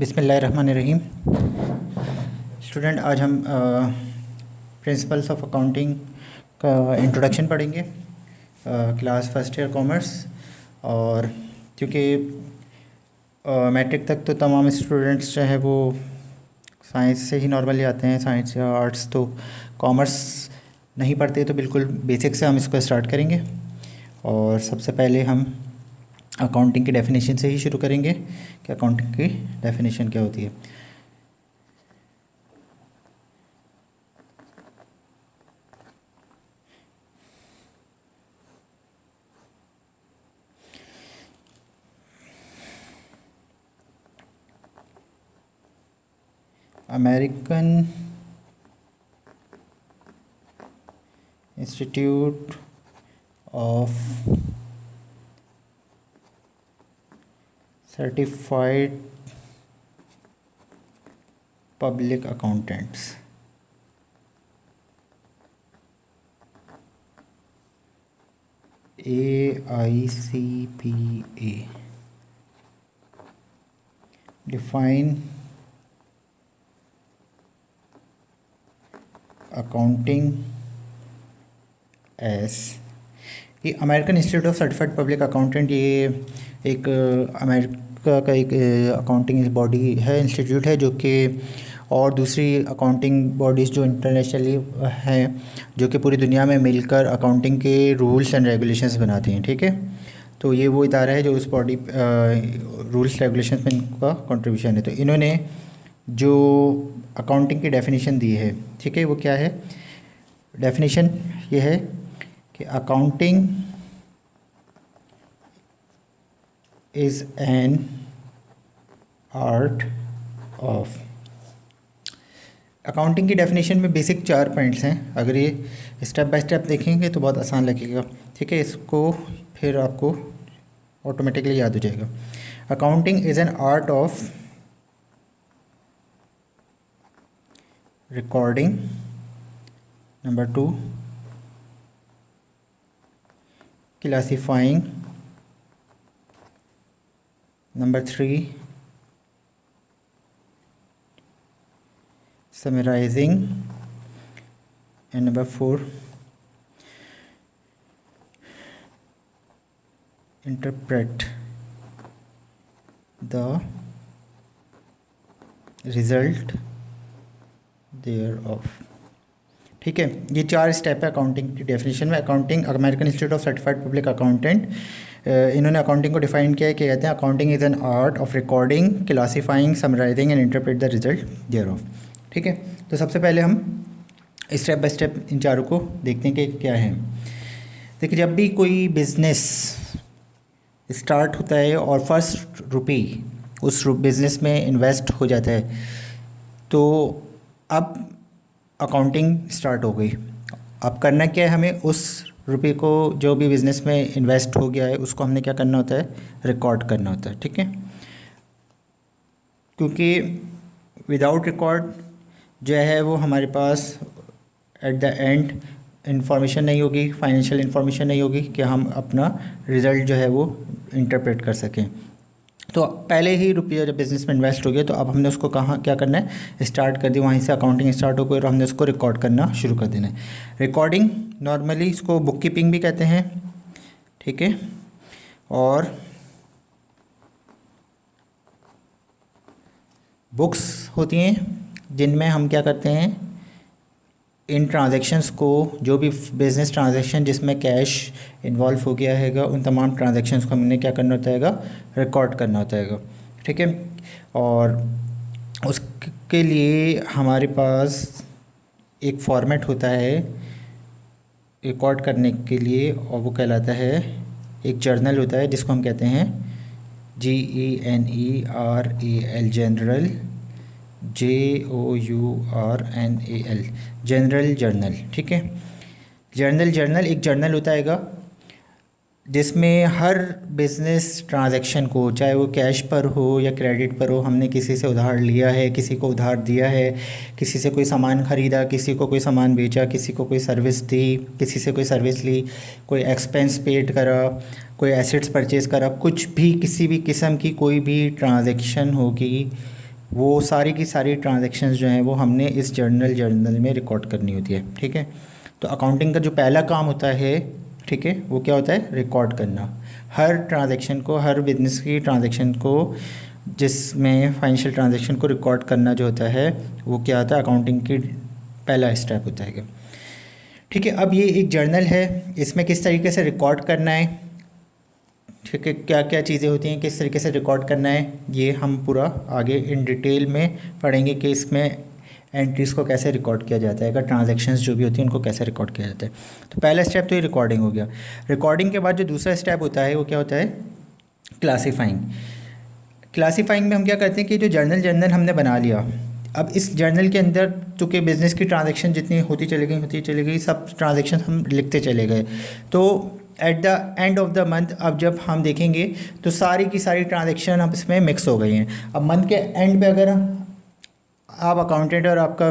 बिस्मिल्लाहिर्रहमानिर्रहीम। स्टूडेंट, आज हम प्रिंसिपल्स ऑफ अकाउंटिंग का इंट्रोडक्शन पढ़ेंगे, क्लास फर्स्ट ईयर कॉमर्स। और क्योंकि मैट्रिक तक तो तमाम स्टूडेंट्स जो है वो साइंस से ही नॉर्मली आते हैं, साइंस या आर्ट्स, तो कॉमर्स नहीं पढ़ते, तो बिल्कुल बेसिक से हम इसको स्टार्ट करेंगे। और सबसे पहले हम अकाउंटिंग की डेफिनेशन से ही शुरू करेंगे कि अकाउंटिंग की डेफिनेशन क्या होती है। American institute of certified public accountants, AICPA, define accounting as. ये American institute of certified public accountant, ये एक अमेरिका का एक अकाउंटिंग बॉडी है, इंस्टीट्यूट है, जो कि और दूसरी अकाउंटिंग बॉडीज़ जो इंटरनेशनली हैं, जो कि पूरी दुनिया में मिलकर अकाउंटिंग के रूल्स एंड रेगुलेशंस बनाती हैं। ठीक है, तो ये वो इदारा है जो उस बॉडी रूल्स रेगुलेशंस में इनका कंट्रीब्यूशन है। तो इन्होंने जो अकाउंटिंग की डेफिनेशन दी है, ठीक है, वो क्या है? डेफिनेशन ये है कि accounting is an art of. Accounting की डेफिनेशन में बेसिक 4 पॉइंट्स हैं। अगर ये स्टेप बाय स्टेप देखेंगे तो बहुत आसान लगेगा। ठीक है, इसको फिर आपको ऑटोमेटिकली याद हो जाएगा। Accounting is an art of recording, number 2 classifying, number 3 summarising, and number 4 interpret the result thereof. ठीक है, ये 4 स्टेप है अकाउंटिंग की डेफिनेशन में। Accounting, American institute of certified public Accountant, इन्होंने अकाउंटिंग को डिफाइन किया है कि कहते हैं accounting is an art of recording, classifying, summarising and interpret the result thereof. ठीक है, तो सबसे पहले हम स्टेप बाय स्टेप इन चारों को देखते हैं कि क्या है। देखिए, जब भी कोई बिज़नेस स्टार्ट होता है और फर्स्ट रुपी उस बिज़नेस में इन्वेस्ट हो जाता है, तो अब अकाउंटिंग स्टार्ट हो गई। अब करना क्या है? हमें उस रुपये को, जो भी बिज़नेस में इन्वेस्ट हो गया है, उसको हमने क्या करना होता है? रिकॉर्ड करना होता है। ठीक है, क्योंकि विदाउट रिकॉर्ड जो है वो हमारे पास एट द एंड इंफॉर्मेशन नहीं होगी, फाइनेंशियल इंफॉर्मेशन नहीं होगी कि हम अपना रिज़ल्ट जो है वो इंटरप्रेट कर सकें। तो पहले ही रुपया जब बिज़नेस में इन्वेस्ट हो गया, तो अब हमने उसको कहाँ क्या करना है? स्टार्ट कर दी, वहीं से अकाउंटिंग स्टार्ट हो गई और हमने उसको रिकॉर्ड करना शुरू कर देना है। रिकॉर्डिंग, नॉर्मली इसको बुक कीपिंग भी कहते हैं। ठीक है, और बुक्स होती हैं जिनमें हम क्या करते हैं? इन ट्रांजैक्शंस को, जो भी बिज़नेस ट्रांजैक्शन जिसमें कैश इन्वॉल्व हो गया हैगा, उन तमाम ट्रांजैक्शंस को हमने क्या करना होता हैगा? रिकॉर्ड करना होता हैगा। ठीक है, और उसके लिए हमारे पास एक फॉर्मेट होता है रिकॉर्ड करने के लिए, और वो कहलाता है, एक जर्नल होता है जिसको हम कहते हैं GENERAL, general, JOURNAL, general journal. ठीक है, जर्नल एक जर्नल होता हैगा जिसमें हर बिज़नेस ट्रांजैक्शन को, चाहे वो कैश पर हो या क्रेडिट पर हो, हमने किसी से उधार लिया है, किसी को उधार दिया है, किसी से कोई सामान ख़रीदा, किसी को कोई सामान बेचा, किसी को कोई सर्विस दी, किसी से कोई सर्विस ली, कोई एक्सपेंस पेड करा, कोई एसेट्स परचेज़ करा, कुछ भी, किसी भी किस्म की कोई भी ट्रांजैक्शन होगी वो सारी की सारी ट्रांजैक्शंस जो हैं वो हमने इस जर्नल में रिकॉर्ड करनी होती है। ठीक है, तो अकाउंटिंग का जो पहला काम होता है, ठीक है, वो क्या होता है, रिकॉर्ड करना। हर ट्रांजैक्शन को, हर बिजनेस की ट्रांजैक्शन को, जिसमें फाइनेंशियल ट्रांजैक्शन को रिकॉर्ड करना जो होता है वो क्या होता है, अकाउंटिंग की पहला स्टेप होता है। ठीक है, अब ये एक जर्नल है, इसमें किस तरीके से रिकॉर्ड करना है, ठीक है, क्या क्या चीज़ें होती हैं, किस तरीके से रिकॉर्ड करना है, ये हम पूरा आगे इन डिटेल में पढ़ेंगे कि इसमें एंट्रीज़ को कैसे रिकॉर्ड किया जाता है, अगर ट्रांजैक्शंस जो भी होती हैं उनको कैसे रिकॉर्ड किया जाता है। तो पहला स्टेप तो ये रिकॉर्डिंग हो गया। रिकॉर्डिंग के बाद जो दूसरा स्टेप होता है वो क्या होता है, क्लासीफाइंग। क्लासीफाइंग में हम क्या करते हैं कि जो जर्नल हमने बना लिया, अब इस जर्नल के अंदर चूँकि बिज़नेस की ट्रांजैक्शन जितनी होती चली गई, सब ट्रांजैक्शन हम लिखते चले गए, तो eight the end of the month अब जब हम देखेंगे तो सारी की सारी ट्रांजैक्शन अब इसमें मिक्स हो गई हैं। अब मंथ के एंड पे अगर आप अकाउंटेंट और आपका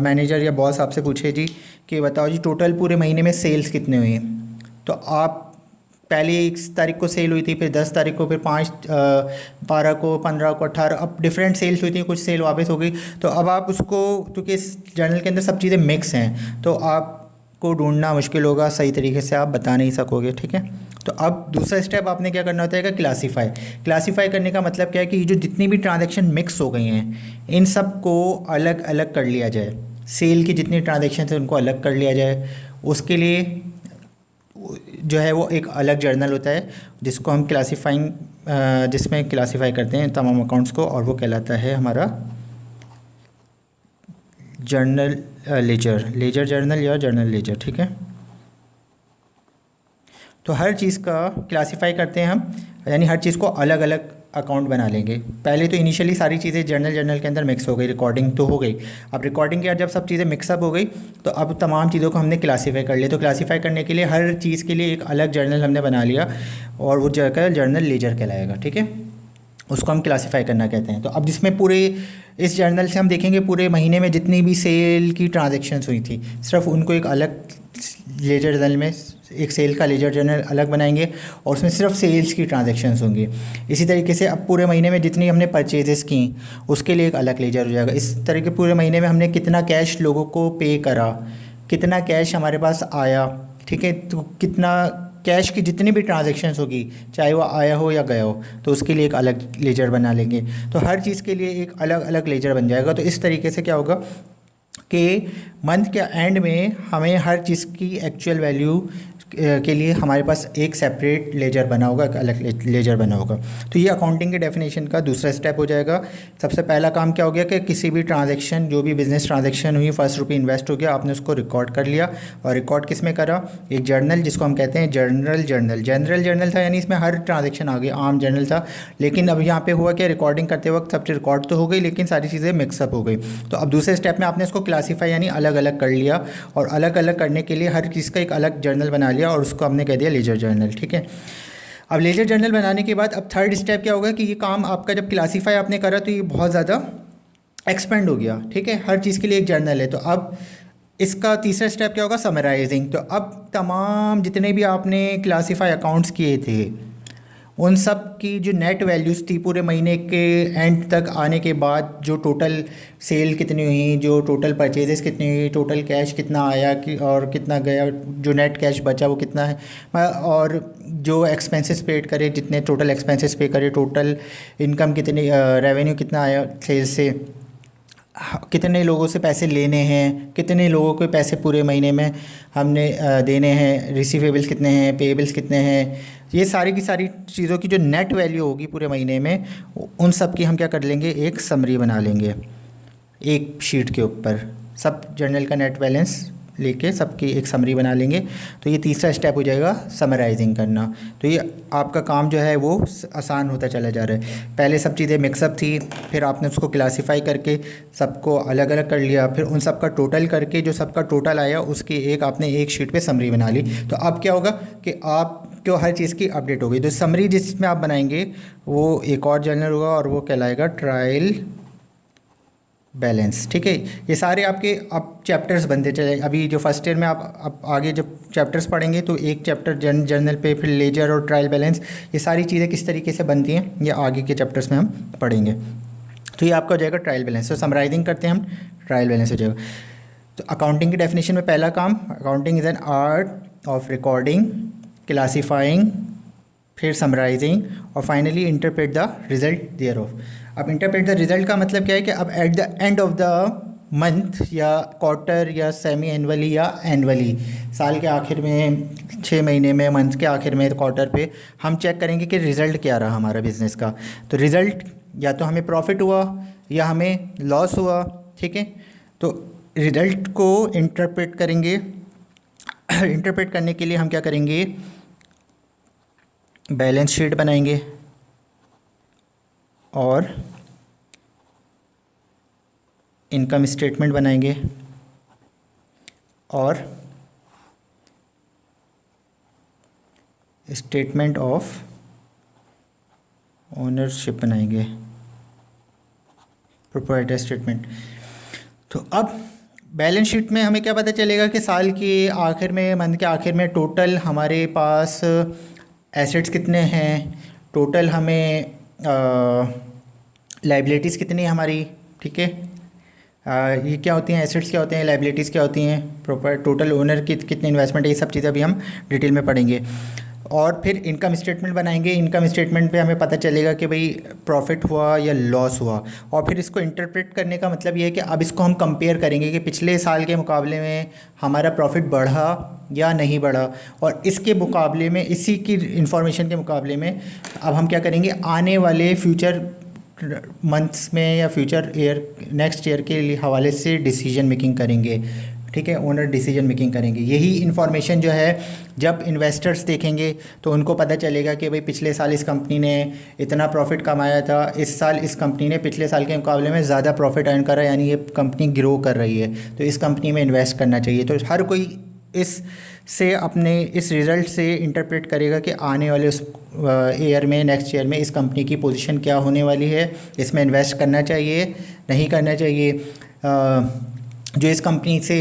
मैनेजर या बॉस आपसे पूछे जी कि बताओ जी टोटल पूरे महीने में सेल्स कितने हुए हैं, तो आप पहले 1 तारीख को सेल हुई थी, फिर 10 तारीख को, फिर 5, 12 को, 15 को, 18, अब डिफरेंट सेल्स हुई थी, कुछ सेल वापस हो गई। तो अब आप उसको, क्योंकि इस जर्नल के अंदर सब चीज़ें मिक्स हैं, तो आपको ढूंढना मुश्किल होगा, सही तरीके से आप बता नहीं सकोगे। ठीक है, तो अब दूसरा स्टेप आपने क्या करना होता है कि क्लासीफाई। क्लासीफाई करने का मतलब क्या है कि ये जो जितनी भी ट्रांजैक्शन मिक्स हो गई हैं इन सब को अलग अलग कर लिया जाए। सेल की जितनी ट्रांजैक्शन थे उनको अलग कर लिया जाए। उसके लिए जो है वो एक अलग जर्नल होता है जिसको हम क्लासीफाइंग, जिसमें क्लासीफाई करते हैं तमाम अकाउंट्स को, और वो कहलाता है हमारा जर्नल लेजर जर्नल या जर्नल लेजर। ठीक है, तो हर चीज़ का क्लासीफाई करते हैं हम, यानी हर चीज़ को अलग अलग अकाउंट बना लेंगे। पहले तो इनिशियली सारी चीज़ें जर्नल के अंदर मिक्स हो गई, रिकॉर्डिंग तो हो गई। अब रिकॉर्डिंग के बाद जब सब चीज़ें मिक्सअप हो गई तो अब तमाम चीज़ों को हमने क्लासीफाई कर लिया। तो क्लासीफाई करने के लिए हर चीज़ के लिए एक अलग जर्नल हमने बना लिया और वो जगह जर्नल लेजर कहलाएगा। ठीक है, उसको हम क्लासीफाई करना कहते हैं। तो अब जिसमें पूरे इस जर्नल से हम देखेंगे पूरे महीने में जितनी भी सेल की ट्रांजैक्शंस हुई थी, सिर्फ उनको एक अलग लेजर जर्नल में, एक सेल का लेजर जर्नल अलग बनाएंगे और उसमें सिर्फ सेल्स की ट्रांजैक्शंस होंगी। इसी तरीके से अब पूरे महीने में जितनी हमने परचेजेस की उसके लिए एक अलग लेजर हो जाएगा। इस तरीके पूरे महीने में हमने कितना कैश लोगों को पे करा, कितना कैश हमारे पास आया, ठीक है, तो कितना कैश की जितनी भी ट्रांजैक्शंस होगी, चाहे वो आया हो या गया हो, तो उसके लिए एक अलग लेजर बना लेंगे। तो हर चीज़ के लिए एक अलग अलग लेजर बन जाएगा। तो इस तरीके से क्या होगा कि मंथ के एंड में हमें हर चीज़ की एक्चुअल वैल्यू के लिए हमारे पास एक सेपरेट लेजर बना होगा, एक अलग लेजर बना होगा। तो ये अकाउंटिंग के डेफिनेशन का दूसरा स्टेप हो जाएगा। सबसे पहला काम क्या हो गया कि किसी भी ट्रांजैक्शन, जो भी बिजनेस ट्रांजैक्शन हुई, ₹1 इन्वेस्ट हो गया, आपने उसको रिकॉर्ड कर लिया। और रिकॉर्ड किस में करा, एक जर्नल जिसको हम कहते हैं जनरल जर्नल था, यानी इसमें हर ट्रांजैक्शन आ गई, आम जर्नल था। लेकिन अब यहाँ पे हुआ कि रिकॉर्डिंग करते वक्त सब रिकॉर्ड तो हो गई लेकिन सारी चीज़ें मिक्सअप हो गई। तो अब दूसरे स्टेप में आपने इसको क्लासीफाई यानी अलग अलग कर लिया, और अलग अलग करने के लिए हर चीज़ का एक अलग जर्नल बना लिया और उसको हमने कह दिया लेजर जर्नल। ठीक है, अब लेजर जर्नल बनाने के बाद अब थर्ड स्टेप क्या होगा कि ये काम आपका जब क्लासीफाई आपने करा तो ये बहुत ज़्यादा एक्सपेंड हो गया। ठीक है, हर चीज़ के लिए एक जर्नल है। तो अब इसका तीसरा स्टेप क्या होगा, समराइजिंग। तो अब तमाम जितने भी आपने क्लासीफाई अकाउंट्स किए थे उन सब की जो नेट वैल्यूज़ थी पूरे महीने के एंड तक आने के बाद, जो टोटल सेल कितनी हुई, जो टोटल परचेजेस कितनी हुई, टोटल कैश कितना आया कि और कितना गया, जो नेट कैश बचा वो कितना है, और जो एक्सपेंसेस पेड करे, जितने टोटल एक्सपेंसेस पे करे, टोटल इनकम कितनी, रेवेन्यू कितना आया सेल्स से, कितने लोगों से पैसे लेने हैं, कितने लोगों को पैसे पूरे महीने में हमने देने हैं, रिसीवेबल्स कितने हैं, पेएबल्स कितने हैं, ये सारी की सारी चीज़ों की जो नेट वैल्यू होगी पूरे महीने में, उन सब की हम क्या कर लेंगे, एक समरी बना लेंगे एक शीट के ऊपर। सब जर्नल का नेट बैलेंस लेके सबकी एक समरी बना लेंगे। तो ये तीसरा स्टेप हो जाएगा समराइजिंग करना। तो ये आपका काम जो है वो आसान होता चला जा रहा है। पहले सब चीज़ें मिक्सअप थी, फिर आपने उसको क्लासीफाई करके सबको अलग अलग कर लिया, फिर उन सब का टोटल करके जो सबका टोटल आया उसकी एक आपने एक शीट पे समरी बना ली। तो अब क्या होगा कि आपको हर चीज़ की अपडेट हो गई। तो समरी जिसमें आप बनाएंगे वो एक और जर्नल होगा और वो कहलाएगा ट्रायल बैलेंस। ठीक है, ये सारे आपके अब चैप्टर्स बनते चले। अभी जो फर्स्ट ईयर में आप आगे जब चैप्टर्स पढ़ेंगे तो एक चैप्टर जर्नल पे, फिर लेजर और ट्रायल बैलेंस, ये सारी चीज़ें किस तरीके से बनती हैं ये आगे के चैप्टर्स में हम पढ़ेंगे। तो ये आपका हो जाएगा ट्रायल बैलेंस। तो समराइजिंग करते हैं हम, ट्रायल बैलेंस हो जाएगा। तो अकाउंटिंग की डेफिनेशन में पहला काम, accounting is an art of recording, classifying, फिर समराइजिंग और finally interpret the result thereof. अब इंटरप्रेट द रिजल्ट का मतलब क्या है कि अब at the end of the month या क्वार्टर या सेमी एनुअली या एनुअली, साल के आखिर में, 6 महीने में, मंथ के आखिर में, क्वार्टर पे हम चेक करेंगे कि रिज़ल्ट क्या रहा हमारा बिज़नेस का। तो रिज़ल्ट या तो हमें प्रॉफिट हुआ या हमें लॉस हुआ, ठीक है। तो रिज़ल्ट को इंटरप्रेट करेंगे। इंटरप्रेट करने के लिए हम क्या करेंगे, बैलेंस शीट बनाएंगे और इनकम स्टेटमेंट बनाएंगे और स्टेटमेंट ऑफ ओनरशिप बनाएंगे, प्रोप्राइटर स्टेटमेंट। तो अब बैलेंस शीट में हमें क्या पता चलेगा कि साल के आखिर में, मंथ के आखिर में टोटल हमारे पास एसेट्स कितने हैं, टोटल हमें लाइबिलिटीज़ कितनी है हमारी, ठीक है। ये क्या होती हैं, एसेट्स क्या होते हैं, लाइबिलिटीज़ क्या होती हैं, प्रॉपर टोटल ओनर की कितनी इन्वेस्टमेंट है, ये सब चीज़ें अभी हम डिटेल में पढ़ेंगे। और फिर इनकम स्टेटमेंट बनाएंगे। इनकम स्टेटमेंट पे हमें पता चलेगा कि भाई प्रॉफिट हुआ या लॉस हुआ। और फिर इसको इंटरप्रेट करने का मतलब ये है कि अब इसको हम कंपेयर करेंगे कि पिछले साल के मुकाबले में हमारा प्रॉफिट बढ़ा या नहीं बढ़ा, और इसके मुकाबले में, इसी की इंफॉर्मेशन के मुकाबले में अब हम क्या करेंगे, आने वाले फ्यूचर मंथ्स में या फ्यूचर ईयर, नेक्स्ट ईयर के हवाले से डिसीजन मेकिंग करेंगे, ठीक है। ओनर डिसीजन मेकिंग करेंगे। यही इन्फॉर्मेशन जो है जब इन्वेस्टर्स देखेंगे तो उनको पता चलेगा कि भाई पिछले साल इस कंपनी ने इतना प्रॉफिट कमाया था, इस साल इस कंपनी ने पिछले साल के मुकाबले में ज़्यादा प्रॉफिट अर्न करा, यानी ये कंपनी ग्रो कर रही है, तो इस कंपनी में इन्वेस्ट करना चाहिए। तो हर कोई इस से अपने इस रिज़ल्ट से इंटरप्रेट करेगा कि आने वाले उस ईयर में, नेक्स्ट ईयर में इस कंपनी की पोजीशन क्या होने वाली है, इसमें इन्वेस्ट करना चाहिए, नहीं करना चाहिए। जो इस कंपनी से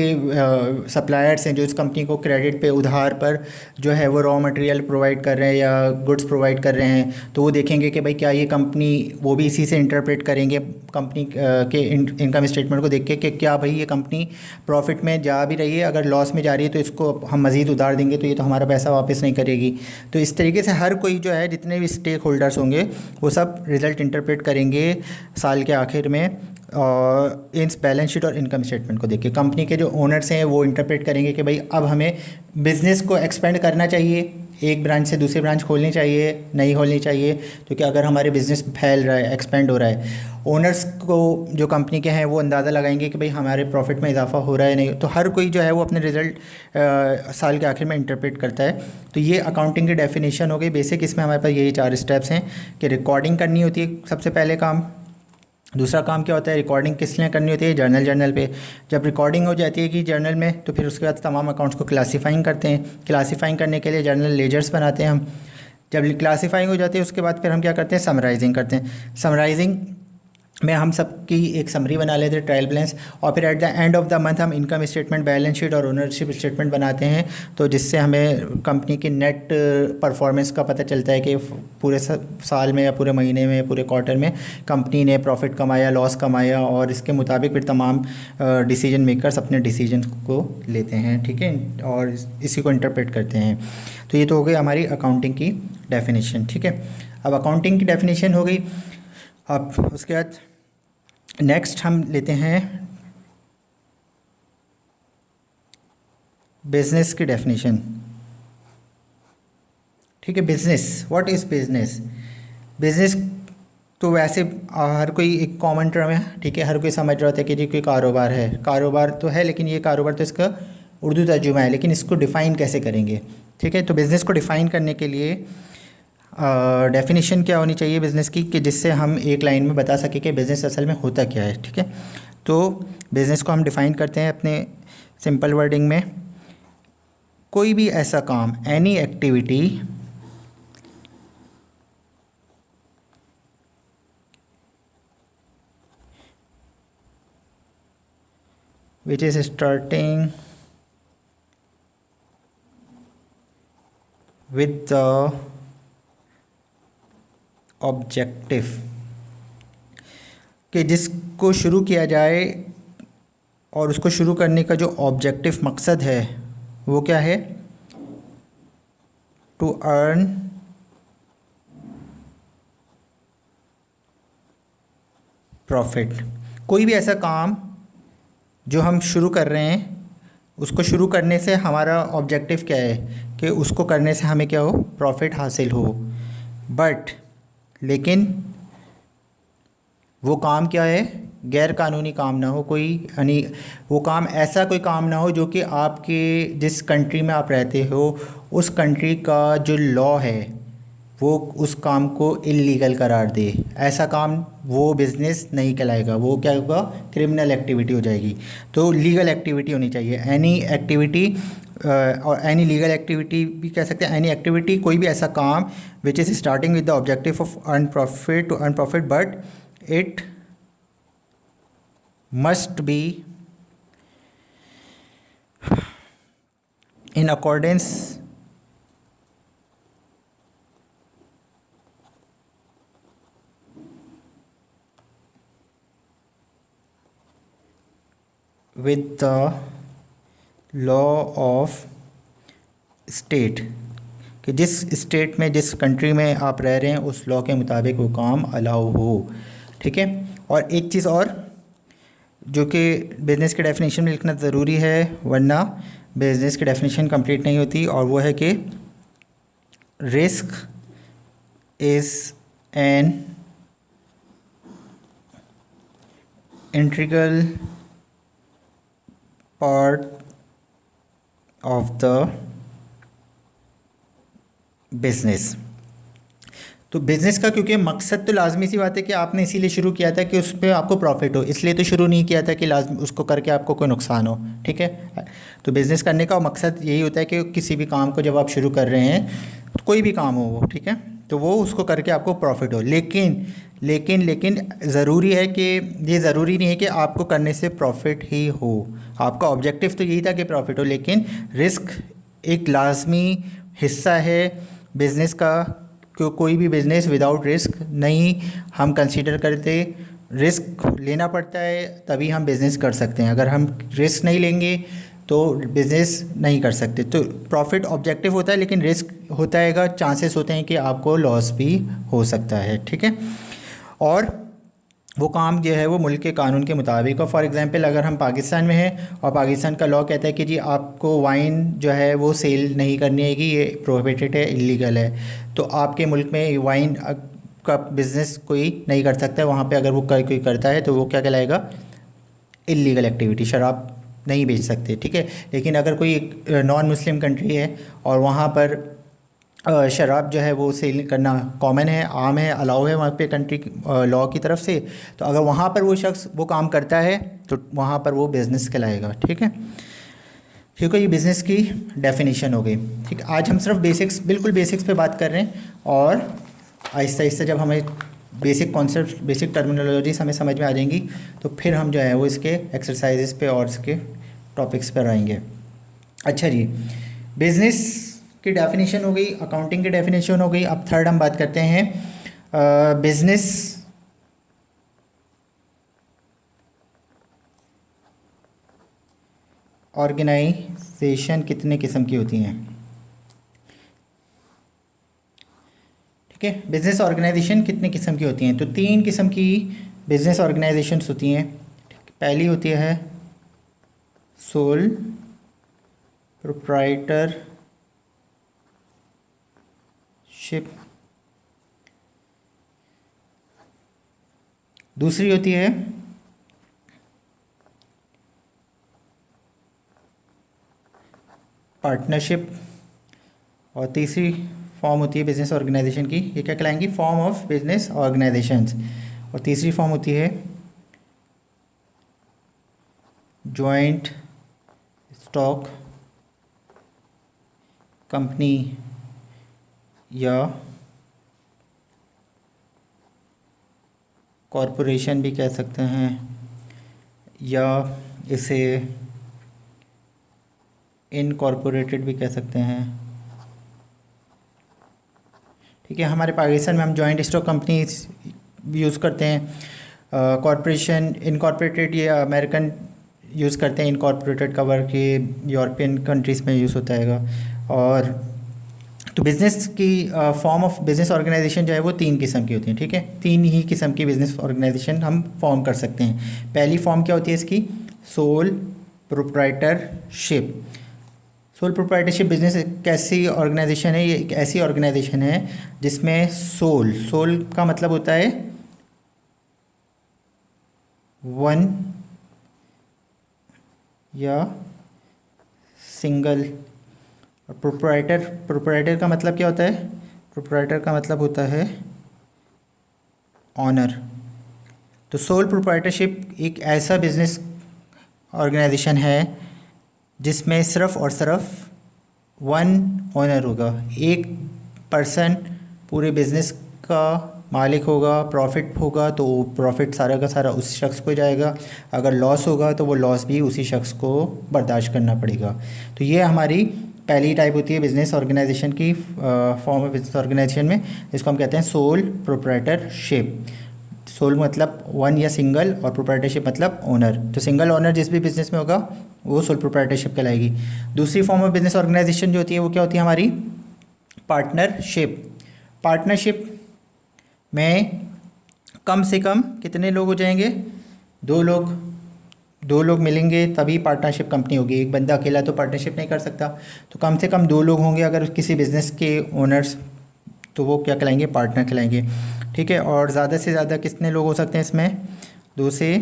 सप्लायर्स हैं, जो इस कंपनी को क्रेडिट पे, उधार पर जो है वो रॉ मटेरियल प्रोवाइड कर रहे हैं या गुड्स प्रोवाइड कर रहे हैं, तो वो देखेंगे कि भाई क्या ये कंपनी, वो भी इसी से इंटरप्रेट करेंगे कंपनी के इनकम स्टेटमेंट को देख के कि क्या भाई ये कंपनी प्रॉफिट में जा भी रही है, अगर लॉस में जा रही है तो इसको हम मज़ीद उधार देंगे तो ये तो हमारा पैसा वापस नहीं करेगी। तो इस तरीके से हर कोई जो है, जितने भी स्टेक होल्डर्स होंगे, वो सब रिज़ल्ट इंटरप्रेट करेंगे साल के आखिर में, और इन बैलेंस शीट और इनकम स्टेटमेंट को देख के। कंपनी के जो ओनर्स हैं वो इंटरप्रेट करेंगे कि भाई अब हमें बिज़नेस को एक्सपेंड करना चाहिए, एक ब्रांच से दूसरी ब्रांच खोलनी चाहिए, नहीं खोलनी चाहिए, क्योंकि अगर हमारे बिज़नेस फैल रहा है, एक्सपेंड हो रहा है, ओनर्स को जो कंपनी के हैं वो अंदाज़ा लगाएंगे कि भाई हमारे प्रॉफिट में इजाफा हो रहा है नहीं। तो हर कोई जो है वो अपने रिज़ल्ट साल के आखिर में इंटरप्रेट करता है। तो ये अकाउंटिंग की डेफिनेशन हो गई बेसिक। इसमें हमारे पास यही 4 स्टेप्स हैं कि रिकॉर्डिंग करनी होती है सबसे पहले काम। दूसरा काम क्या होता है, रिकॉर्डिंग किस लिए करनी होती है, जर्नल पे। जब रिकॉर्डिंग हो जाती है कि जर्नल में, तो फिर उसके बाद तमाम अकाउंट्स को क्लासीफाइंग करते हैं। क्लासीफाइंग करने के लिए जर्नल लेजर्स बनाते हैं हम। जब क्लासीफाइंग हो जाती है उसके बाद फिर हम क्या करते हैं, समराइजिंग करते हैं। समराइजिंग में हम सबकी एक समरी बना लेते हैं, ट्रायल बैलेंस, और फिर eight the end of the month हम इनकम स्टेटमेंट, बैलेंस शीट और ओनरशिप स्टेटमेंट बनाते हैं। तो जिससे हमें कंपनी की नेट परफॉर्मेंस का पता चलता है कि पूरे साल में या पूरे महीने में या पूरे क्वार्टर में कंपनी ने प्रॉफिट कमाया, लॉस कमाया, और इसके मुताबिक फिर तमाम डिसीजन मेकर्स अपने डिसीजन को लेते हैं, ठीक है, और इसी को इंटरप्रेट करते हैं। तो ये तो हो गई हमारी अकाउंटिंग की डेफिनेशन, ठीक है। अब अकाउंटिंग की डेफिनेशन हो गई। अब उसके बाद नेक्स्ट हम लेते हैं बिजनेस की डेफिनेशन, ठीक है। Business, what is business? Business तो वैसे हर कोई एक कॉमन टर्म है, ठीक है, हर कोई समझ रहा होता है कि जी कोई कारोबार है, कारोबार तो है, लेकिन ये कारोबार तो इसका उर्दू तर्जुमा है, लेकिन इसको डिफ़ाइन कैसे करेंगे, ठीक है। तो बिज़नेस को डिफ़ाइन करने के लिए डेफिनेशन क्या होनी चाहिए बिज़नेस की, कि जिससे हम एक लाइन में बता सकें कि बिज़नेस असल में होता क्या है, ठीक है। तो बिज़नेस को हम डिफ़ाइन करते हैं अपने सिंपल वर्डिंग में, कोई भी ऐसा काम, any activity which is starting with the objective कि जिसको शुरू किया जाए और उसको शुरू करने का जो ऑब्जेक्टिव मकसद है वो क्या है, टू अर्न प्रॉफिट। कोई भी ऐसा काम जो हम शुरू कर रहे हैं, उसको शुरू करने से हमारा ऑब्जेक्टिव क्या है कि उसको करने से हमें क्या हो, प्रॉफिट हासिल हो। बट लेकिन वो काम क्या है, गैर कानूनी काम ना हो कोई, यानी वो काम ऐसा कोई काम ना हो जो कि आपके जिस कंट्री में आप रहते हो उस कंट्री का जो लॉ है वो उस काम को इलीगल करार दे। ऐसा काम वो बिज़नेस नहीं कहलाएगा, वो क्या होगा, क्रिमिनल एक्टिविटी हो जाएगी। तो लीगल एक्टिविटी होनी चाहिए, एनी एक्टिविटी, और एनी लीगल एक्टिविटी भी कह सकते हैं, एनी एक्टिविटी, कोई भी ऐसा काम which is starting with the objective of earn profit, to earn profit, but it must be in accordance with the law of state, कि जिस स्टेट में, जिस कंट्री में आप रह रहे हैं उस लॉ के मुताबिक वो काम अलाउ हो। ठीक है। और एक चीज़ और जो कि बिज़नेस के डेफिनेशन में लिखना ज़रूरी है, वरना बिज़नेस की डेफिनेशन कंप्लीट नहीं होती, और वो है कि risk is an integral part of the business. तो बिज़नेस का क्योंकि मकसद तो लाजमी सी बात है कि आपने इसीलिए शुरू किया था कि उस पर आपको प्रॉफिट हो, इसलिए तो शुरू नहीं किया था कि लाजमी उसको करके आपको कोई नुकसान हो। ठीक है। तो बिज़नेस करने का मकसद यही होता है कि किसी भी काम को जब आप शुरू कर रहे हैं, तो कोई भी काम हो वो, ठीक है, तो वो उसको करके आपको प्रॉफिट हो। लेकिन लेकिन लेकिन ज़रूरी है कि ये ज़रूरी नहीं है कि आपको करने से प्रॉफिट ही हो। आपका ऑब्जेक्टिव तो यही था कि प्रॉफिट हो, लेकिन रिस्क एक लाजमी हिस्सा है बिज़नेस का। कोई भी बिज़नेस विदाउट रिस्क नहीं हम कंसीडर करते। रिस्क लेना पड़ता है तभी हम बिज़नेस कर सकते हैं। अगर हम रिस्क नहीं लेंगे तो बिज़नेस नहीं कर सकते। तो प्रॉफिट ऑब्जेक्टिव होता है, लेकिन रिस्क होता है, चांसेस होते हैं कि आपको लॉस भी हो सकता है। ठीक है। और वो काम जो है वो मुल्क के कानून के मुताबिक हो। फॉर एग्ज़ाम्पल अगर हम पाकिस्तान में हैं और पाकिस्तान का लॉ कहता है कि जी आपको वाइन जो है वो सेल नहीं करनी है, कि ये प्रोहिबिटेड है, इलीगल है, तो आपके मुल्क में वाइन का बिज़नेस कोई नहीं कर सकता है। वहाँ पे अगर वो कोई करता है तो वो क्या कहलाएगा, इलीगल एक्टिविटी, शराब नहीं बेच सकते। ठीक है। लेकिन अगर कोई नॉन मुस्लिम कंट्री है और वहाँ पर शराब जो है वो सेल करना कॉमन है, आम है, अलाउ है वहाँ पे कंट्री लॉ की तरफ से, तो अगर वहाँ पर वो शख्स वो काम करता है तो वहाँ पर वो बिज़नेस कहलाएगा। ठीक है। ठीक है, ये बिज़नेस की डेफिनेशन हो गई। ठीक है। आज हम सिर्फ बेसिक्स, बिल्कुल बेसिक्स पे बात कर रहे हैं, और आहिस्ता आहिस्ता जब हमें बेसिक कॉन्सेप्ट, बेसिक टर्मिनोलॉजीज हमें समझ में आ जाएंगी तो फिर हम जो है वो इसके एक्सरसाइजेस पे और इसके टॉपिक्स पर आएंगे। अच्छा जी, बिज़नेस की डेफिनेशन हो गई, अकाउंटिंग की डेफिनेशन हो गई। अब थर्ड हम बात करते हैं बिज़नेस ऑर्गेनाइजेशन कितने किस्म की होती हैं। ठीक है। बिज़नेस ऑर्गेनाइजेशन कितने किस्म की होती हैं, तो 3 किस्म की बिज़नेस ऑर्गेनाइजेशंस होती हैं। पहली होती है सोल प्रोप्राइटरशिप, दूसरी होती है पार्टनरशिप, और तीसरी फॉर्म होती है बिज़नेस ऑर्गेनाइजेशन की, ये क्या कहलाएंगी, फॉर्म ऑफ बिज़नेस ऑर्गेनाइजेशंस, और तीसरी फॉर्म होती है जॉइंट स्टॉक कंपनी या कॉरपोरेशन भी कह सकते हैं, या इसे इनकॉर्पोरेटेड भी कह सकते हैं। ठीक है। हमारे पाकिस्तान में हम जॉइंट स्टॉक कंपनी यूज़ करते हैं, कॉरपोरेशन इनकॉर्पोरेटेड, ये अमेरिकन यूज़ करते हैं इनकॉर्पोरेटेड का वर्क, ये यूरोपियन कंट्रीज़ में यूज़ होता है। और तो बिज़नेस की फॉर्म ऑफ बिज़नेस ऑर्गेनाइजेशन जो है वो 3 किस्म की होती हैं, ठीक है। 3 ही किस्म की बिज़नेस ऑर्गेनाइजेशन हम फॉर्म कर सकते हैं। पहली फॉर्म क्या होती है इसकी? Sole proprietorship. Sole proprietorship business एक ऐसी ऑर्गेनाइजेशन है, ये एक ऐसी ऑर्गेनाइजेशन है जिसमें सोल का मतलब होता है वन या सिंगल, और प्रोप्राइटर का मतलब क्या होता है? प्रोप्राइटर का मतलब होता है ऑनर। तो सोल प्रोप्राइटरशिप एक ऐसा बिजनेस ऑर्गेनाइजेशन है जिसमें सिर्फ और सिर्फ वन ओनर होगा, एक पर्सन पूरे बिज़नेस का मालिक होगा। प्रॉफिट होगा तो प्रॉफिट सारा का सारा उस शख्स को जाएगा, अगर लॉस होगा तो वो लॉस भी उसी शख्स को बर्दाश्त करना पड़ेगा। तो ये हमारी पहली टाइप होती है बिज़नेस ऑर्गेनाइजेशन की, फॉर्म ऑफ बिजनेस ऑर्गेनाइजेशन में, जिसको हम कहते हैं सोल प्रोप्राइटरशिप। सोल मतलब वन या सिंगल, और प्रोप्राइटरशिप मतलब ओनर। तो सिंगल ओनर जिस भी बिज़नेस में होगा वो सोल प्रोप्राइटरशिप कहलाएगी। दूसरी फॉर्म ऑफ बिजनेस ऑर्गेनाइजेशन जो होती है वो क्या होती है हमारी? पार्टनरशिप। पार्टनरशिप में कम से कम कितने लोग हो जाएंगे? 2 लोग। 2 लोग मिलेंगे तभी पार्टनरशिप कंपनी होगी। एक बंदा अकेला तो पार्टनरशिप नहीं कर सकता, तो कम से कम 2 लोग होंगे अगर किसी बिज़नेस के ओनर्स, तो वो क्या कहलाएंगे? पार्टनर कहलाएंगे, ठीक है। और ज़्यादा से ज़्यादा कितने लोग हो सकते हैं इसमें? 2 से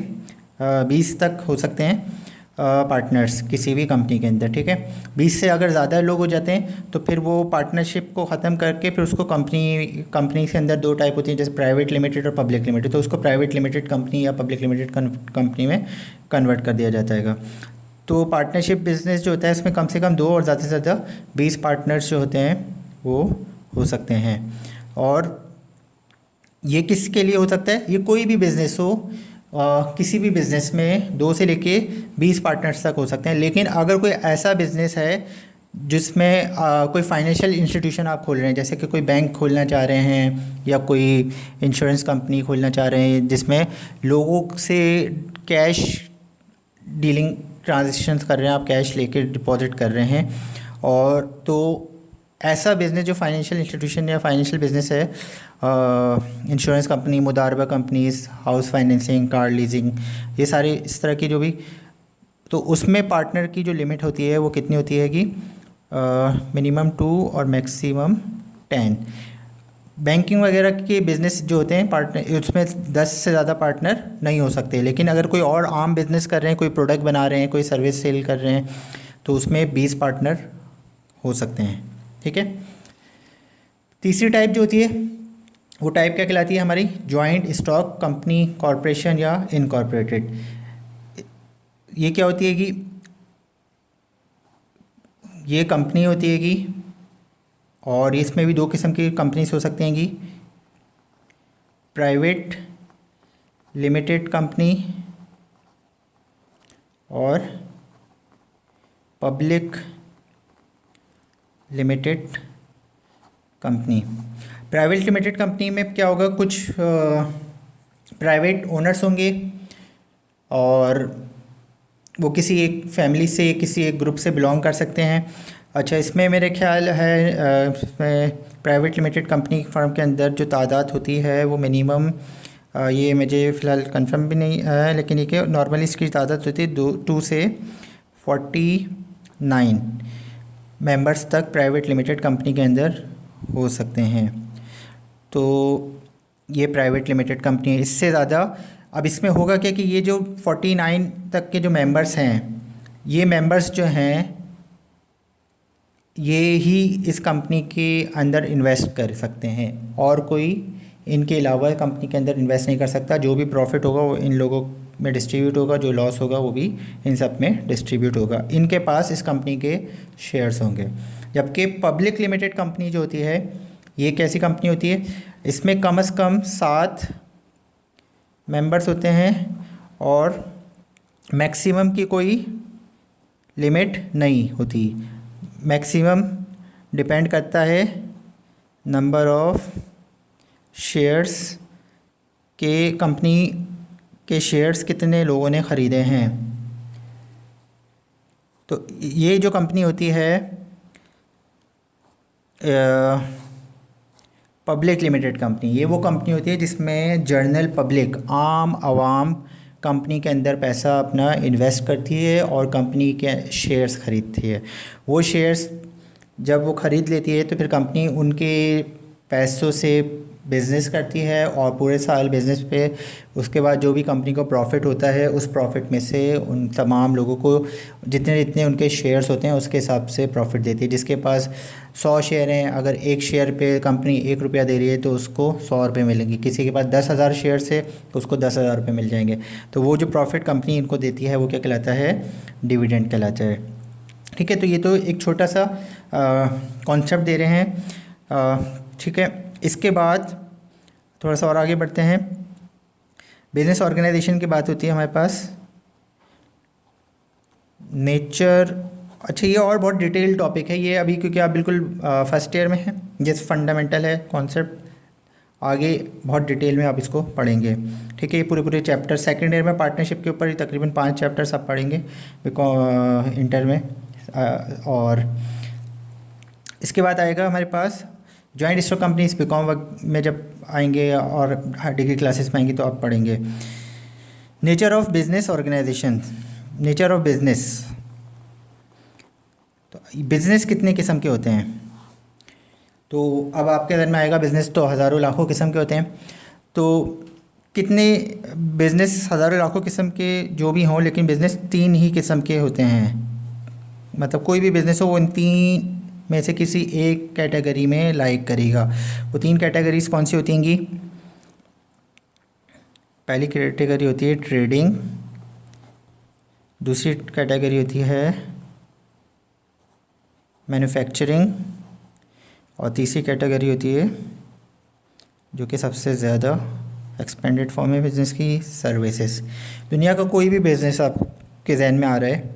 20 तक हो सकते हैं पार्टनर्स किसी भी कंपनी के अंदर, ठीक है। 20 से अगर ज़्यादा लोग हो जाते हैं तो फिर वो पार्टनरशिप को ख़त्म करके फिर उसको कंपनी के अंदर 2 टाइप होती हैं, जैसे प्राइवेट लिमिटेड और पब्लिक लिमिटेड। तो उसको प्राइवेट लिमिटेड कंपनी या पब्लिक लिमिटेड कंपनी में कन्वर्ट कर दिया जाता है। तो पार्टनरशिप बिजनेस जो होता है उसमें कम से कम 2 और ज़्यादा से ज़्यादा 20 पार्टनर्स जो होते हैं वो हो सकते हैं। और ये किसके लिए हो सकता है? ये कोई भी बिज़नेस हो, किसी भी बिज़नेस में 2 से लेके 20 पार्टनर्स तक हो सकते हैं। लेकिन अगर कोई ऐसा बिज़नेस है जिसमें कोई फाइनेंशियल इंस्टीट्यूशन आप खोल रहे हैं, जैसे कि कोई बैंक खोलना चाह रहे हैं या कोई इंश्योरेंस कंपनी खोलना चाह रहे हैं जिसमें लोगों से कैश डीलिंग ट्रांजेक्शन्स कर रहे हैं, आप कैश लेके डिपॉजिट कर रहे हैं, और तो ऐसा बिज़नेस जो फाइनेंशियल इंस्टीट्यूशन या फाइनेंशियल बिज़नेस है, इंश्योरेंस कंपनी, मुदारबा companies, house financing, car leasing, ये सारी इस तरह की जो भी, तो उसमें पार्टनर की जो लिमिट होती है वो कितनी होती है कि मिनिमम 2 और मैक्सिमम 10। बैंकिंग वगैरह के बिज़नेस जो होते हैं पार्टनर, उसमें 10 से ज़्यादा पार्टनर नहीं हो सकते। लेकिन अगर कोई और आम बिज़नेस कर रहे हैं, कोई प्रोडक्ट बना रहे हैं, कोई सर्विस सेल कर रहे हैं, तो उसमें 20 पार्टनर हो सकते हैं, ठीक है। तीसरी टाइप जो होती है वो टाइप क्या कहलाती है हमारी? जॉइंट स्टॉक कंपनी, कॉरपोरेशन या इनकॉर्पोरेटेड। ये क्या होती है कि ये कंपनी होती है कि, और इसमें भी 2 किस्म की कंपनीज हो सकती हैं कि प्राइवेट लिमिटेड कंपनी और public limited company. Private limited company में क्या होगा? कुछ प्राइवेट ओनर्स होंगे और वो किसी एक फैमिली से, किसी एक ग्रुप से बिलोंग कर सकते हैं। अच्छा, इसमें मेरे ख्याल है इसमें प्राइवेट लिमिटेड कंपनी फर्म के अंदर जो तादाद होती है वो मिनिमम, ये मुझे फ़िलहाल कंफर्म भी नहीं है, लेकिन ये कि नॉर्मली इसकी तादाद होती है 2 से 49 मेंबर्स तक प्राइवेट लिमिटेड कंपनी के अंदर हो सकते हैं। तो ये प्राइवेट लिमिटेड कंपनी है। इससे ज़्यादा अब इसमें होगा क्या कि ये जो 49 तक के जो मेंबर्स हैं, ये मेंबर्स जो हैं ये ही इस कंपनी के अंदर इन्वेस्ट कर सकते हैं, और कोई इनके अलावा कंपनी के अंदर इन्वेस्ट नहीं कर सकता। जो भी प्रॉफिट होगा वो इन लोगों में डिस्ट्रीब्यूट होगा, जो लॉस होगा वो भी इन सब में डिस्ट्रीब्यूट होगा। इनके पास इस कंपनी के शेयर्स होंगे। जबकि पब्लिक लिमिटेड कंपनी जो होती है, ये कैसी कंपनी होती है? इसमें कम से कम 7 मेंबर्स होते हैं और मैक्सिमम की कोई लिमिट नहीं होती। मैक्सिमम डिपेंड करता है नंबर ऑफ शेयर्स के कंपनी के शेयर्स कितने लोगों ने ख़रीदे हैं। तो ये जो कंपनी होती है पब्लिक लिमिटेड कंपनी, ये वो कंपनी होती है जिसमें जनरल पब्लिक, आम आवाम कंपनी के अंदर पैसा अपना इन्वेस्ट करती है और कंपनी के शेयर्स ख़रीदती है। वो शेयर्स जब वो ख़रीद लेती है तो फिर कंपनी उनके पैसों से बिज़नेस करती है और पूरे साल बिज़नेस पे उसके बाद जो भी कंपनी को प्रॉफिट होता है उस प्रॉफिट में से उन तमाम लोगों को जितने जितने उनके शेयर्स होते हैं उसके हिसाब से प्रॉफिट देती है। जिसके पास 100 शेयर हैं, अगर एक शेयर पे कंपनी 1 रुपया दे रही है तो उसको 100 रुपये मिलेंगे। किसी के पास 10,000 शेयर्स है तो उसको 10,000 रुपये मिल जाएंगे। तो वो जो प्रॉफिट कंपनी इनको देती है वो क्या कहलाता है, डिविडेंड कहलाता है। ठीक है, तो ये तो एक छोटा सा कॉन्सेप्ट दे रहे हैं। ठीक है, इसके बाद थोड़ा सा और आगे बढ़ते हैं। बिजनेस ऑर्गेनाइजेशन की बात होती है हमारे पास। नेचर, अच्छा ये और बहुत डिटेल टॉपिक है ये अभी, क्योंकि आप बिल्कुल फर्स्ट ईयर में हैं, ये फंडामेंटल है कॉन्सेप्ट, आगे बहुत डिटेल में आप इसको पढ़ेंगे। ठीक है, ये पूरे पूरे चैप्टर सेकेंड ईयर में पार्टनरशिप के ऊपर ही तकरीबन 5 चैप्टर्स आप पढ़ेंगे इंटर में। और इसके बाद आएगा हमारे पास जॉइंट स्टॉक कंपनीज, बीकॉम में जब आएंगे और डिग्री क्लासेस में आएंगे तो आप पढ़ेंगे। Nature of business organisation, nature of business, तो बिजनेस कितने किस्म के होते हैं। तो अब आपके घर में आएगा बिज़नेस तो हज़ारों लाखों किस्म के होते हैं। तो कितने बिज़नेस हज़ारों लाखों किस्म के जो भी हों, लेकिन बिज़नेस 3 ही किस्म के होते हैं। मतलब कोई भी बिज़नेस हो वो इन 3 में से किसी एक कैटेगरी में लाइक करेगा। वो 3 कैटेगरीज कौन सी होती हैं? पहली कैटेगरी होती है ट्रेडिंग, दूसरी कैटेगरी होती है मैन्युफैक्चरिंग और तीसरी कैटेगरी होती है जो कि सबसे ज़्यादा एक्सपेंडेड फॉर्म है बिज़नेस की, सर्विसेज। दुनिया का कोई भी बिज़नेस आपके जहन में आ रहा है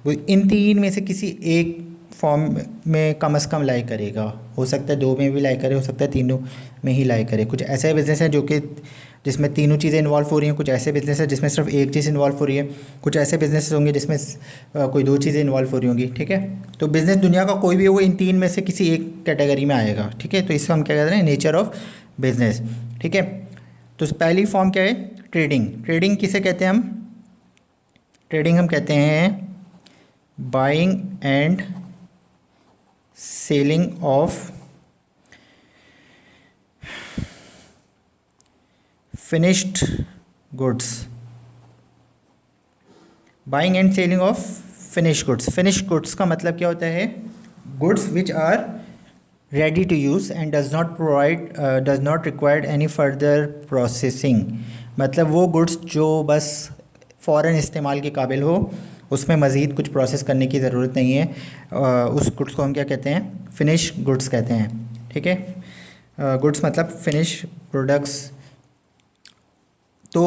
वो इन 3 में से किसी एक फॉर्म में कम से कम लाइक करेगा। हो सकता है 2 में भी लाइक करे, हो सकता है 3 में ही लाइक करे। कुछ ऐसे बिज़नेस हैं जो कि जिसमें तीनों चीज़ें इन्वॉल्व हो रही हैं, कुछ ऐसे बिज़नेस है जिसमें सिर्फ एक चीज़ इन्वॉल्व हो रही है, कुछ ऐसे बिज़नेस होंगे जिसमें कोई 2 चीज़ें इन्वॉल्व हो रही होंगी। ठीक है, तो बिज़नेस दुनिया का कोई भी हो वो इन 3 में से किसी एक कैटेगरी में आएगा। ठीक है, तो इसको हम क्या कहते हैं, नेचर ऑफ बिज़नेस। ठीक है, तो पहली फॉर्म क्या है, ट्रेडिंग। ट्रेडिंग किसे कहते हैं हम? ट्रेडिंग हम कहते हैं buying and selling of finished goods. Buying and selling of finished goods. Finished goods का मतलब क्या होता है? Goods which are ready to use and does not required any further processing. मतलब वो गुड्स जो बस फ़ौरन इस्तेमाल के काबिल हो, उसमें मज़ीद कुछ प्रोसेस करने की ज़रूरत नहीं है। उस गुड्स को हम क्या कहते हैं? फिनिश गुड्स कहते हैं। ठीक है, गुड्स मतलब फिनिश प्रोडक्ट्स। तो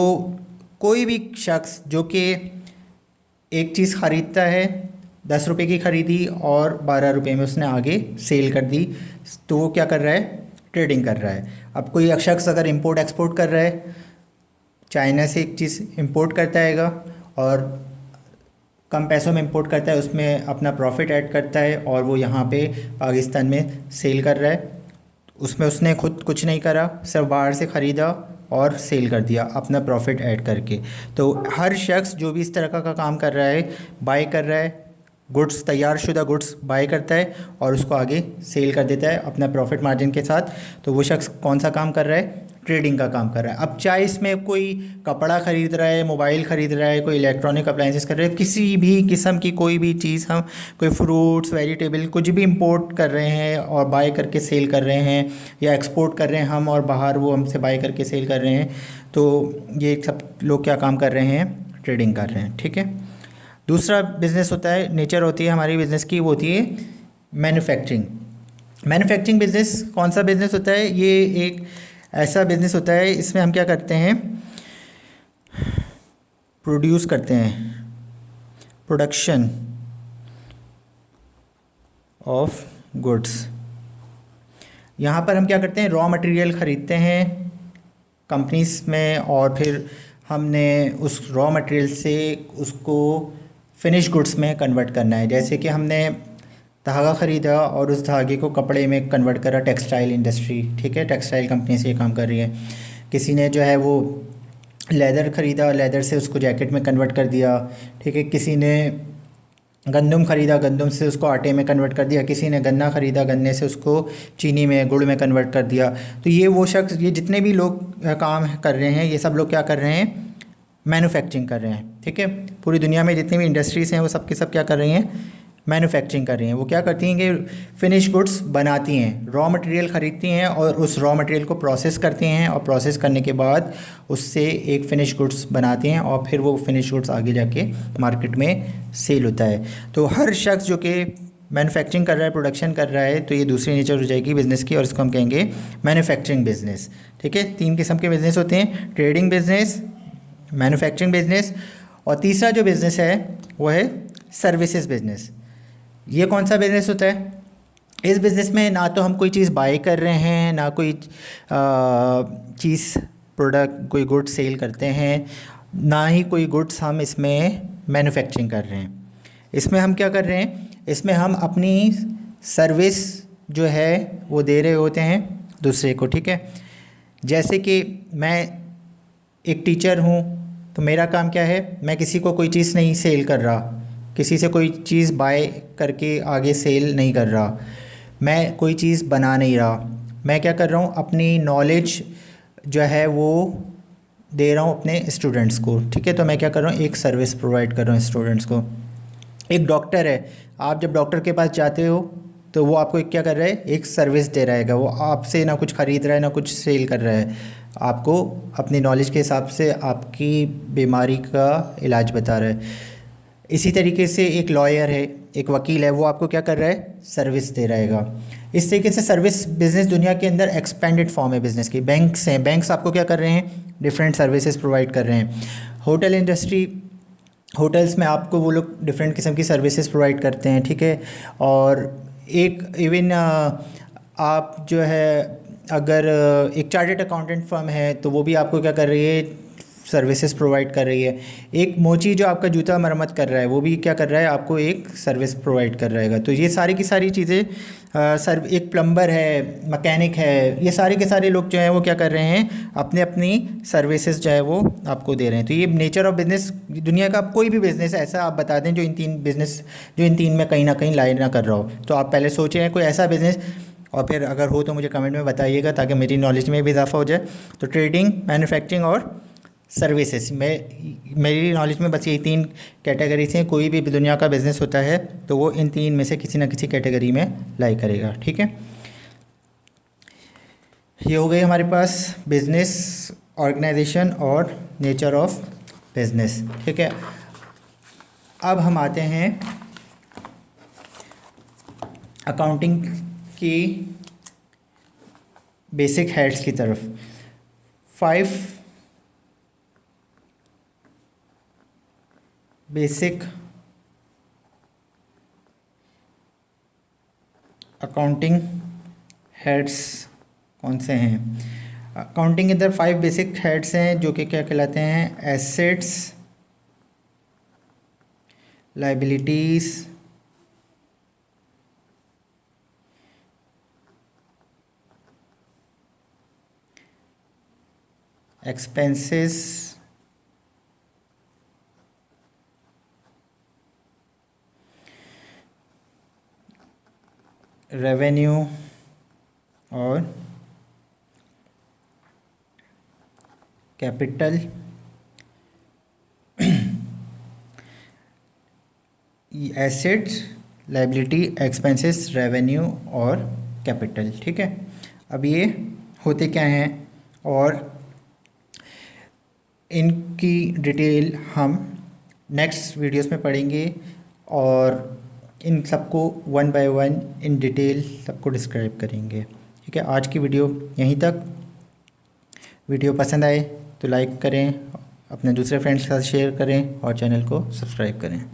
कोई भी शख्स जो कि एक चीज़ ख़रीदता है, 10 रुपये की ख़रीदी और 12 रुपये में उसने आगे सेल कर दी, तो वो क्या कर रहा है? ट्रेडिंग कर रहा है। अब कोई शख्स अगर इंपोर्ट एक्सपोर्ट कर रहा है, चाइना से एक चीज़ इंपोर्ट करता हैगा और कम पैसों में इंपोर्ट करता है, उसमें अपना प्रॉफिट ऐड करता है और वो यहाँ पे पाकिस्तान में सेल कर रहा है। उसमें उसने खुद कुछ नहीं करा, सिर्फ बाहर से ख़रीदा और सेल कर दिया अपना प्रॉफिट ऐड करके। तो हर शख्स जो भी इस तरह का काम कर रहा है, बाय कर रहा है, गुड्स, तैयार शुदा गुड्स बाय करता है और उसको आगे सेल कर देता है अपना प्रॉफिट मार्जिन के साथ, तो वो शख्स कौन सा काम कर रहा है? ट्रेडिंग का काम कर रहा है। अब चाहे इसमें कोई कपड़ा ख़रीद रहा है, मोबाइल ख़रीद रहा है, कोई इलेक्ट्रॉनिक अप्लाइंसेस कर रहा है, किसी भी किस्म की कोई भी चीज़, हम कोई फ्रूट्स, वेजिटेबल, कुछ भी इंपोर्ट कर रहे हैं और बाय करके सेल कर रहे हैं, या एक्सपोर्ट कर रहे हैं हम और बाहर वो हमसे बाय करके सेल कर रहे हैं, तो ये सब लोग क्या काम कर रहे हैं? ट्रेडिंग कर रहे हैं। ठीक है, दूसरा बिज़नेस होता है, नेचर होती है हमारी बिज़नेस की, वो होती है मैन्युफैक्चरिंग। मैन्युफैक्चरिंग बिज़नेस कौन सा बिज़नेस होता है? ये एक ऐसा बिज़नेस होता है, इसमें हम क्या करते हैं? प्रोड्यूस करते हैं, प्रोडक्शन ऑफ गुड्स। यहाँ पर हम क्या करते हैं? रॉ मटेरियल ख़रीदते हैं कंपनीज में और फिर हमने उस रॉ मटेरियल से उसको फिनिश गुड्स में कन्वर्ट करना है। जैसे कि हमने धागा ख़रीदा और उस धागे को कपड़े में कन्वर्ट करा, टेक्सटाइल इंडस्ट्री, ठीक है, टेक्सटाइल कंपनी से ये काम कर रही है। किसी ने जो है वो लेदर ख़रीदा, लेदर से उसको जैकेट में कन्वर्ट कर दिया, ठीक है। किसी ने गंदम ख़रीदा, गंदम से उसको आटे में कन्वर्ट कर दिया। किसी ने गन्ना ख़रीदा, गन्ने से उसको चीनी में, गुड़ में कन्वर्ट कर दिया। तो ये वो शख्स, ये जितने भी लोग काम कर रहे हैं, ये सब लोग क्या कर रहे हैं, मैन्युफैक्चरिंग कर रहे हैं, ठीक है। पूरी दुनिया में जितनी भी इंडस्ट्रीज़ हैं वो सब के सब क्या कर रही हैं, मैन्युफैक्चरिंग कर रही हैं। वो क्या करती हैं कि फिनिश गुड्स बनाती हैं, रॉ मटेरियल ख़रीदती हैं और उस रॉ मटेरियल को प्रोसेस करती हैं, और प्रोसेस करने के बाद उससे एक फ़िनिश गुड्स बनाती हैं, और फिर वो फिनिश गुड्स आगे जाके मार्केट में सेल होता है। तो हर शख्स जो कि मैन्युफैक्चरिंग कर रहा है, प्रोडक्शन कर रहा है, तो ये दूसरी नेचर हो जाएगी बिज़नेस की, और इसको हम कहेंगे मैन्युफैक्चरिंग बिज़नेस, ठीक है। 3 किस्म के बिज़नेस होते हैं, ट्रेडिंग बिज़नेस, मैन्युफैक्चरिंग बिज़नेस, और तीसरा जो बिज़नेस है वो है सर्विसेज बिज़नेस। ये कौन सा बिज़नेस होता है? इस बिज़नेस में ना तो हम कोई चीज़ बाय कर रहे हैं, ना कोई चीज़ प्रोडक्ट कोई गुड्स सेल करते हैं, ना ही कोई गुड्स हम इसमें मैन्युफैक्चरिंग कर रहे हैं। इसमें हम क्या कर रहे हैं, इसमें हम अपनी सर्विस जो है वो दे रहे होते हैं दूसरे को, ठीक है। जैसे कि मैं एक टीचर हूँ, तो मेरा काम क्या है, मैं किसी को कोई चीज़ नहीं सेल कर रहा, किसी से कोई चीज़ बाय करके आगे सेल नहीं कर रहा, मैं कोई चीज़ बना नहीं रहा, मैं क्या कर रहा हूँ, अपनी नॉलेज जो है वो दे रहा हूँ अपने स्टूडेंट्स को, ठीक है। तो मैं क्या कर रहा हूँ, एक सर्विस प्रोवाइड कर रहा हूँ स्टूडेंट्स को। एक डॉक्टर है, आप जब डॉक्टर के पास जाते हो तो वो आपको क्या कर रहा है, एक सर्विस दे रहेगा। वो आपसे ना कुछ ख़रीद रहा है, ना कुछ सेल कर रहा है, आपको अपनी नॉलेज के हिसाब से आपकी बीमारी का इलाज बता रहा है। इसी तरीके से एक लॉयर है, एक वकील है, वो आपको क्या कर रहा है, सर्विस दे रहेगा। इस तरीके से सर्विस बिज़नेस दुनिया के अंदर एक्सपेंडेड फॉर्म है बिज़नेस की। बैंक्स हैं, बैंक्स आपको क्या कर रहे हैं, डिफरेंट सर्विसेज प्रोवाइड कर रहे हैं। होटल इंडस्ट्री, होटल्स में आपको वो लोग डिफरेंट किस्म की सर्विसेज प्रोवाइड करते हैं, ठीक है। और एक इवन आप जो है अगर एक चार्टर्ड अकाउंटेंट फर्म है, तो वो भी आपको क्या कर रही है, सर्विसेज प्रोवाइड कर रही है। एक मोची जो आपका जूता मरम्मत कर रहा है, वो भी क्या कर रहा है, आपको एक सर्विस प्रोवाइड कर रहेगा। तो ये सारी की सारी चीज़ें एक प्लम्बर है, मैकेनिक है, ये सारे के सारे लोग जो हैं वो क्या कर रहे हैं, अपने अपनी सर्विसेज जो है वो आपको दे रहे हैं। तो ये नेचर ऑफ बिज़नेस, दुनिया का कोई भी बिज़नेस ऐसा आप बता दें जो इन 3 बिज़नेस, जो इन 3 में कहीं ना कहीं लाई ना कर रहा हो। तो आप पहले सोचें हैं कोई ऐसा बिज़नेस, और फिर अगर हो तो मुझे कमेंट में बताइएगा, ताकि मेरी नॉलेज में भी इजाफा हो जाए। तो ट्रेडिंग, मैन्युफैक्चरिंग और सर्विसेज में, मेरी नॉलेज में बस यही 3 कैटेगरीज हैं। कोई भी दुनिया का बिज़नेस होता है तो वो इन 3 में से किसी ना किसी कैटेगरी में लाई करेगा, ठीक है। ये हो गई हमारे पास बिज़नेस, ऑर्गेनाइजेशन और नेचर ऑफ बिज़नेस, ठीक है। अब हम आते हैं अकाउंटिंग की बेसिक हेड्स की तरफ। 5 बेसिक अकाउंटिंग हेड्स कौन से हैं? अकाउंटिंग के अंदर 5 बेसिक हेड्स हैं जो कि क्या कहलाते हैं, एसेट्स, लायबिलिटीज़, एक्सपेंसेस, रेवेन्यू और capital. Assets, liability, expenses, revenue और कैपिटल, ठीक है। अब ये होते क्या हैं और इनकी डिटेल हम नेक्स्ट वीडियोस में पढ़ेंगे, और इन सबको 1 बाय 1 इन डिटेल सबको डिस्क्राइब करेंगे, ठीक है। आज की वीडियो यहीं तक। वीडियो पसंद आए तो लाइक करें, अपने दूसरे फ्रेंड्स के साथ शेयर करें और चैनल को सब्सक्राइब करें।